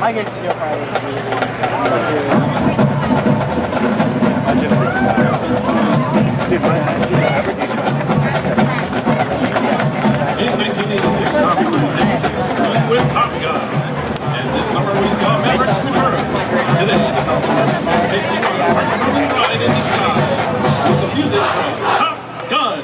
I guess you'll probably In 1986, Tom Cruise with Top Gun. And this summer we saw Maverick's return. Today, the Falcon takes you on a heart-pounding ride in the sky with the music from Top Gun.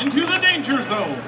Into the danger zone.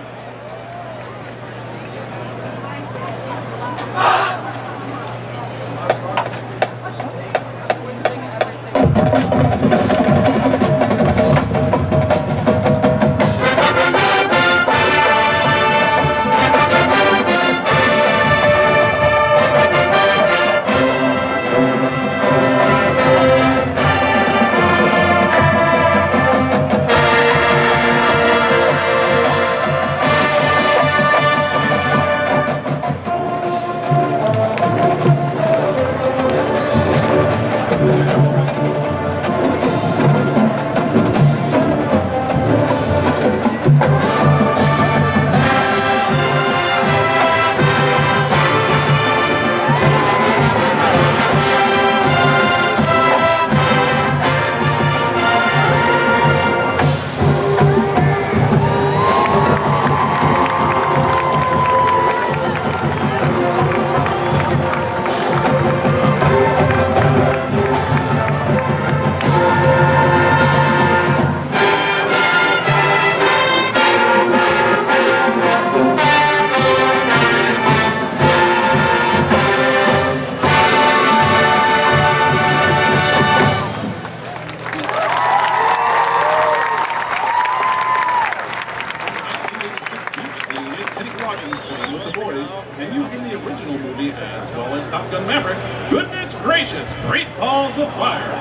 And you in the original movie as well as Top Gun Maverick. Goodness gracious, great balls of fire.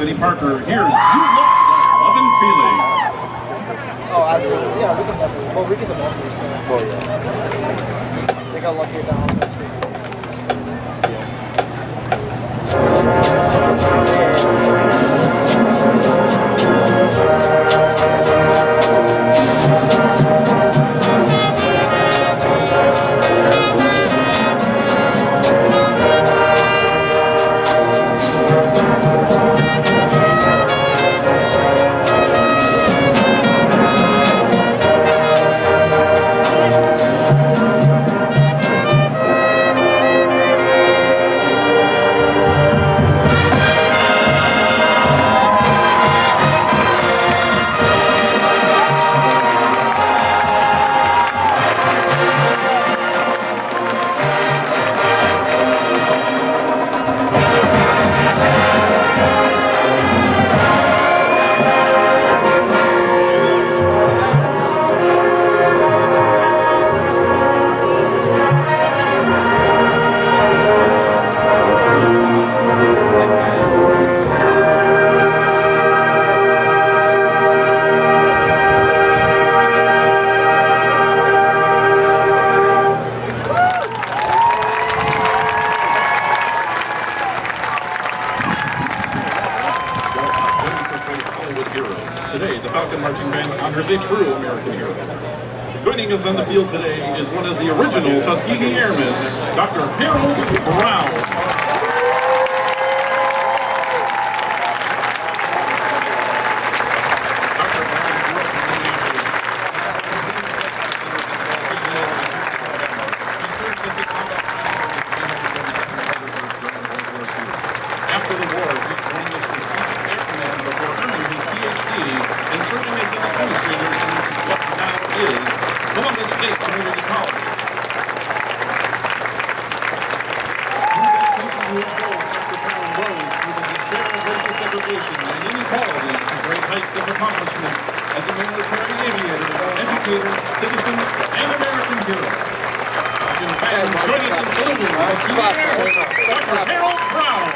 City Parker, here's You Lost Love and Feeling. Oh, absolutely. Yeah, we can definitely. Well, we can definitely. So. Oh, yeah. They got lucky with that one. Today, the Falcon Marching Band honors a true American hero. Joining us on the field today is one of the original Tuskegee Airmen, Dr. Harold Brown. After the war, he joined as Strategic Air Command before earning his PhD and serving as an administrator in what now is Columbus State Community College. Dr. Brown rose through the despair of racial segregation and inequality to great heights of accomplishment as a military aviator, educator, citizen, and American hero. Join us in saluting Dr. Harold Brown.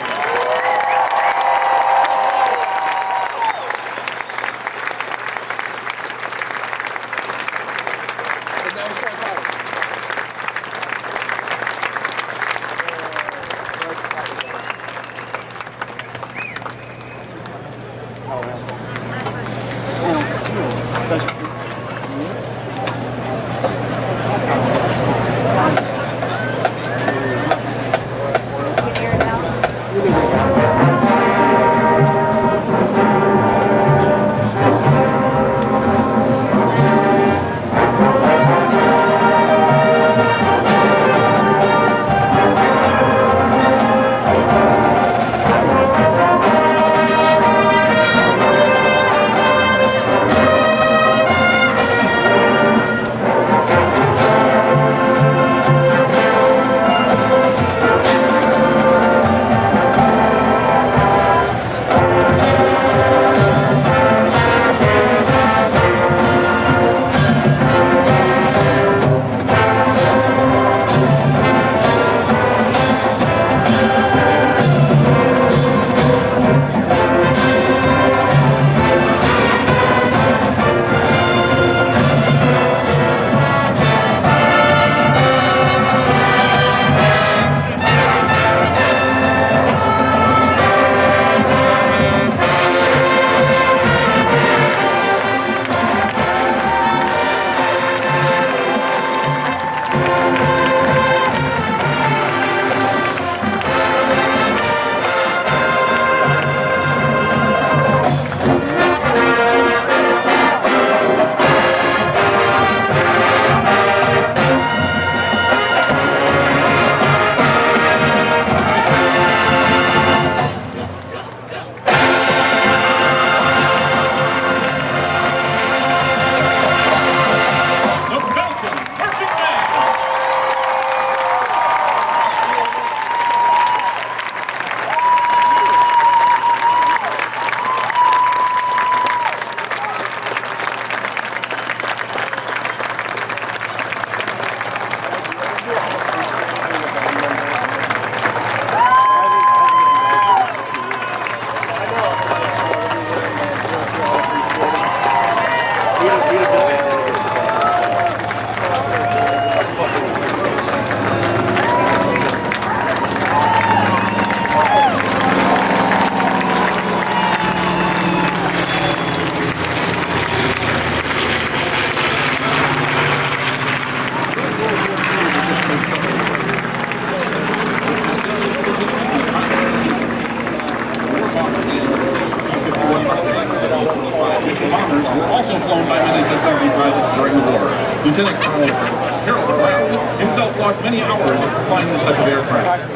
Bombers were also flown by many distinguished pilots during the war. Lieutenant Colonel Harold Brown himself logged many hours flying this type of aircraft.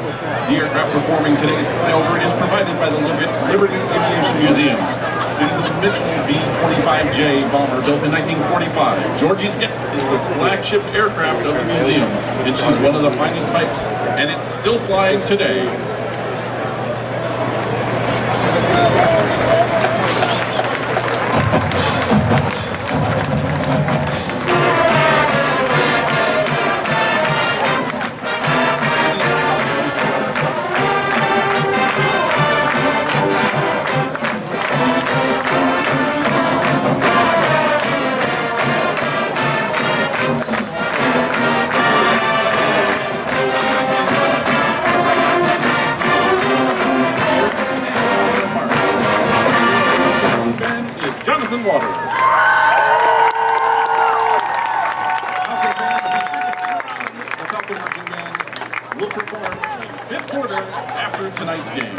The aircraft performing today's flyover is provided by the Liberty Aviation Museum. It is a Mitchell B-25J bomber built in 1945. Georgie's Gift is the flagship aircraft of the museum, and she's one of the finest types, and it's still flying today. Jonathan Waters. The Falcon marching band will perform fifth quarter after tonight's game.